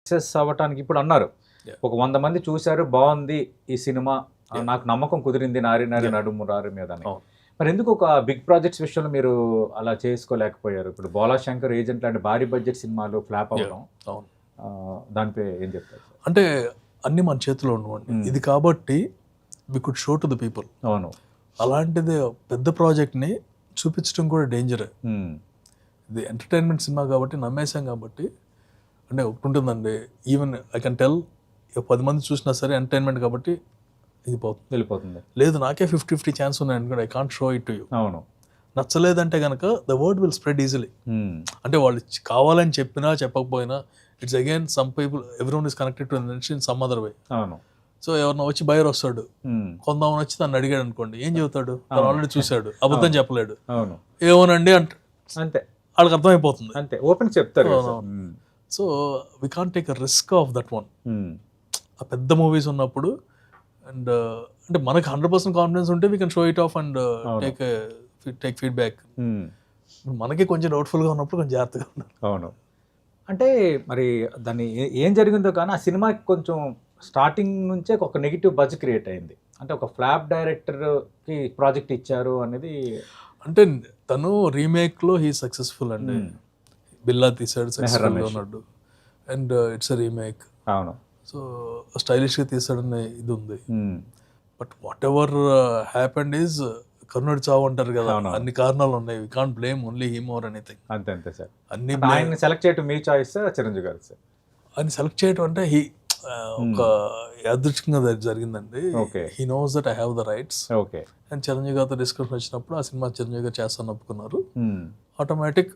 Success అవ్వటానికి ఇప్పుడు అన్నారు ఒక 100 మంది చూశారు, బాగుంది ఈ సినిమా, నాకు నమ్మకం కుదిరింది నారి నారి నడుము రారి మీద అని. మరి ఎందుకు ఒక బిగ్ ప్రాజెక్ట్స్ విషయంలో మీరు అలా చేసుకోలేకపోయారు? ఇప్పుడు బోలా శంకర్, ఏజెంట్ లాంటి భారీ బడ్జెట్ సినిమాలు ఫ్లాప్ అవ్వడం, దానిపై ఏం చెప్తారు? అంటే అన్ని మన చేతిలో ఉండవండి. ఇది కాబట్టి we could show to the people. అవును, అలాంటిది పెద్ద ప్రాజెక్ట్ని చూపించడం కూడా డేంజరే. ఇది ఎంటర్టైన్మెంట్ సినిమా కాబట్టి నమ్మేశాం కాబట్టి, అంటే ఒకటి ఉంటుందండి, ఈవెన్ ఐ కెన్ టెల్ 10 మంది చూసినా సరే ఎంటర్టైన్మెంట్ కాబట్టి ఇది పోతుంది, వెళ్ళిపోతుంది. లేదు నాకే 50-50 ఛాన్స్ ఉన్నాయనుకోండి, I can't show it to you. అవును, నచ్చలేదంటే కనుక the word will spread easily. అంటే వాళ్ళు కావాలని చెప్పినా చెప్పకపోయినా it's again some people, everyone is connected to in some other way. అవును. సో ఎవరిన వచ్చి బయర్ వస్తాడు, కొందామని వచ్చి తను అడిగాడు అనుకోండి, ఏం చెబుతాడు? తను ఆల్రెడీ చూశాడు, అబద్ధం చెప్పలేడు. అవును, ఏమోనండి అంటే అంతే, వాళ్ళకి అర్థమైపోతుంది, అంతే, ఓపెన్ చెప్తారు. So we can't take a risk of that one. ఆ పెద్ద మూవీస్ ఉన్నప్పుడు అండ్ అంటే మనకి 100% కాన్ఫిడెన్స్ ఉంటే we can show it of and take feedback. మనకి కొంచెం డౌట్ఫుల్గా ఉన్నప్పుడు కొంచెం జాగ్రత్తగా ఉండాలి. అవును, అంటే మరి దాన్ని ఏం జరిగిందో కానీ ఆ సినిమాకి కొంచెం స్టార్టింగ్ నుంచే ఒక నెగిటివ్ బజ్ క్రియేట్ అయింది. అంటే ఒక ఫ్లాప్ డైరెక్టర్కి ప్రాజెక్ట్ ఇచ్చారు అనేది. అంటే తను రీమేక్లో హీ సక్సెస్ఫుల్ అండి. బిల్లా తీసాడు, సక్సెస్ఫుల్గా ఉన్నాడు, అండ్ ఇట్స్ అ రీమేక్. అవును, సో స్టైలిష్గా తీసాడనే ఇది ఉంది. But whatever happened is కర్ణుడి చావు అంటారు కదా, అన్ని కారణాలు ఉన్నాయి. We can't blame only him or anything. అంతే అంతే సార్. అన్ని ఆయన సెలెక్ట్ చేయటం మీ చాయిస్, చిరంజీవి గారు సార్ ఆయన సెలెక్ట్ చేయడం అంటే ఒక యాదృచ్ఛికంగా జరిగిందండి. He knows that I have the rights. Okay. And Chiranjeevi గారితో డిస్కషన్ వచ్చినప్పుడు ఆ సినిమా చిరంజీవి గారు చేస్తాను ఒప్పుకున్నారు. ఆటోమేటిక్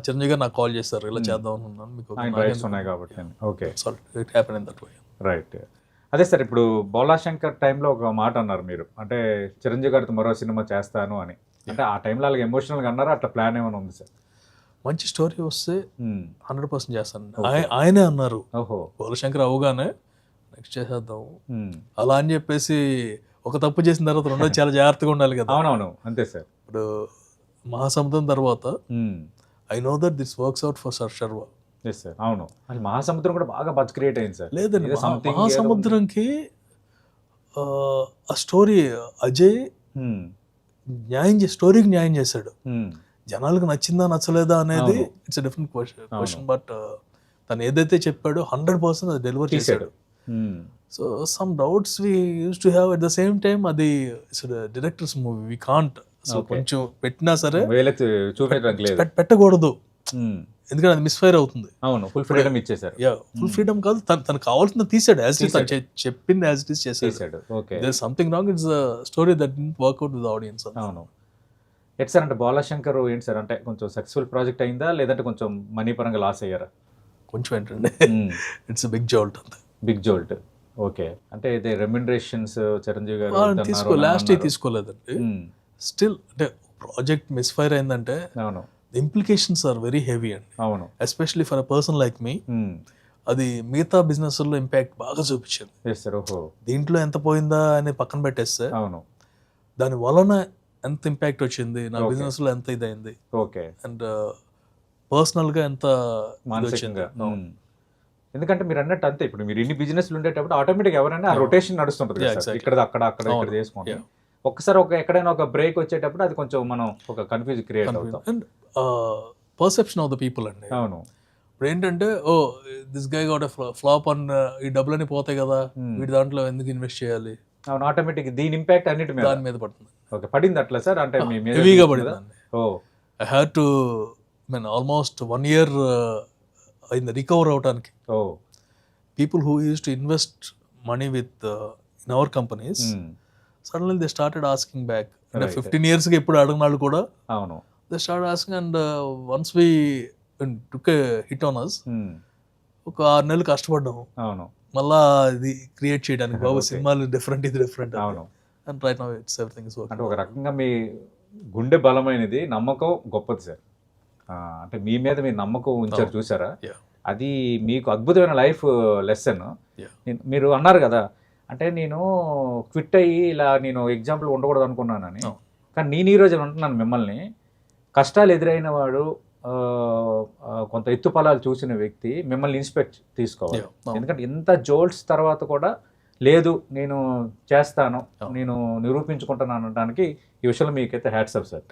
చిరంజీవి గారు నాకు కాల్ చేస్తారు, ఇలా చేద్దాం అనుకున్నాను, మీకు it happen in that way. Right. అదే సార్, ఇప్పుడు బోలా శంకర్ టైంలో ఒక మాట అన్నారు మీరు, అంటే చిరంజీవి గారితో మరో సినిమా చేస్తాను అని. అంటే ఆ టైంలో అలాగే ఎమోషనల్గా అన్నారా, అట్లా ప్లాన్ ఏమైనా ఉంది సార్? మంచి స్టోరీ వస్తే 100% చేస్తాను. ఆయనే అన్నారు, బోలా శంకర్ అవగానే నెక్స్ట్ చేసేద్దాం అలా అని చెప్పేసి. ఒక తప్పు చేసిన తర్వాత రెండో చాలా జాగ్రత్తగా ఉండాలి కదా. అవునవును, అంతే సార్. ఇప్పుడు మహాసముద్రం తర్వాత I know that this works out for Sharwa. అవును, మహాసముద్రం కూడా బాగా బజ్ క్రియేట్ అయింది సార్. లేదండి, మహాసముద్రంకి ఆ స్టోరీ అజయ్ స్టోరీకి న్యాయం చేశాడు. జనాలకు నచ్చిందా నచ్చలేదా అనేది ఇట్స్ డిఫరెంట్ క్వశ్చన్. బట్ తను ఏదైతే చెప్పాడో 100% అది డెలివర్ చేశాడు. So some doubts we used to have. At the same time అది director's movie, we can't. So కొంచెం పెట్టినా సరే పెట్టకూడదు, ఎందుకంటే అది మిస్ఫైర్ అవుతుంది. అవును, ఫుల్ ఫ్రీడమ్ ఇచ్చేసారు. ఫుల్ ఫ్రీడమ్ కాదు, తనకు కావాల్సింది తీసాడు, యాజ్ ఇట్ ఈస్ చెప్పింది యాజ్ ఇట్ ఈస్ చేసాడు. There is something wrong, it's a story that didn't work out with audience. అవును. ఎట్ సార్, అంటే బోలా శంకర్ ఏంటి సార్, అంటే కొంచెం సక్సెస్ఫుల్ ప్రాజెక్ట్ అయిందా, లేదంటే కొంచెం మనీ పరంగా లాస్ అయ్యారా? కొంచెం ఏంటంటే ఇట్స్ బిగ్ జోల్ట్. అంతే, బిగ్ జోల్ట్. ఓకే. అంటే ఇది రెమ్యునరేషన్స్ చిరంజీవి గారు లాస్ట్ తీసుకోలేదండి. స్టిల్ అంటే ప్రాజెక్ట్ మిస్ఫైర్ అయిందంటే అవును, the implications are very heavy అండి. అవును, especially for a person like me. అది మిగతా బిజినెస్లో ఇంపాక్ట్ బాగా చూపించింది. దీంట్లో ఎంత పోయిందా అని పక్కన పెట్టేస్తే, అవును, దాని వలన ఎంత ఇంపాక్ట్ వచ్చింది, నా బిజినెస్ లో ఎంత ఇదైంది, ఓకే, అండ్ పర్సనల్ గా ఎంత మానసికంగా. ఎందుకంటే మీరు అన్నట్టు అంతే, ఇప్పుడు మీరు ఇన్ని బిజినెస్లు ఉండేటప్పుడు ఆటోమేటిక్ ఎవరైనా రొటేషన్ నడుస్తుంటుంది, ఇక్కడ అక్కడ ఇక్కడ చేసుకుంటే ఒక్కసారి ఎక్కడైనా ఒక బ్రేక్ వచ్చేటప్పుడు అది కొంచెం మనం ఒక కన్ఫ్యూజ్ క్రియేట్ అవుతాం. And perception of the people అండి. అవును, ఇప్పుడు ఏంటంటే this guy got a flop and ఈ డబ్బులన్నీ పోతాయి కదా, వీటి దాంట్లో ఎందుకు ఇన్వెస్ట్ చేయాలి. అవును, ఆటోమేటిక్ దీని ఇంపాక్ట్ అన్నిటి మీద దాని మీద పడుతుంది. ఓకే, పడింది అట్లా సార్? అంటే హెవీగా పడిందండి. I had to almost 1 year అయింది రికవర్ అవడానికి. People who use to invest money with in our companies, suddenly they started asking back. And 15 years కి ఎప్పుడు అడగనాళ్ళు కూడా, అవును, they started asking. And once we took a hit on us, ఒక 6 నెలలు కష్టపడ్డాము, అవును, మళ్ళా ఇది క్రియేట్ చేయడానికి. బాబు సినిమాలు డిఫరెంట్, ఇది డిఫరెంట్. అవును, and right now it's everything is working. అంటే ఒక రకంగా మీ గుండె బలమైనది, నమ్మకం గొప్పది సార్. అంటే మీ మీద మీరు నమ్మకం ఉంచారు చూసారా, అది మీకు అద్భుతమైన లైఫ్ లెసన్. మీరు అన్నారు కదా, అంటే నేను క్విట్ అయ్యి ఇలా నేను ఎగ్జాంపుల్ ఉండకూడదు అనుకున్నానని, కానీ నేను ఈరోజు అంటున్నాను మిమ్మల్ని, కష్టాలు ఎదురైన వాడు కొంత ఎత్తు ఫలాలు చూసిన వ్యక్తి మిమ్మల్ని ఇన్స్పెక్ట్ తీసుకోవాలి. Yeah. ఎందుకంటే ఇంత జోల్స్ తర్వాత కూడా లేదు నేను చేస్తాను, Oh. నేను నిరూపించుకుంటాను అనడానికి ఈ విషయంలో మీకైతే హ్యాట్స్ ఆఫ్ సార్.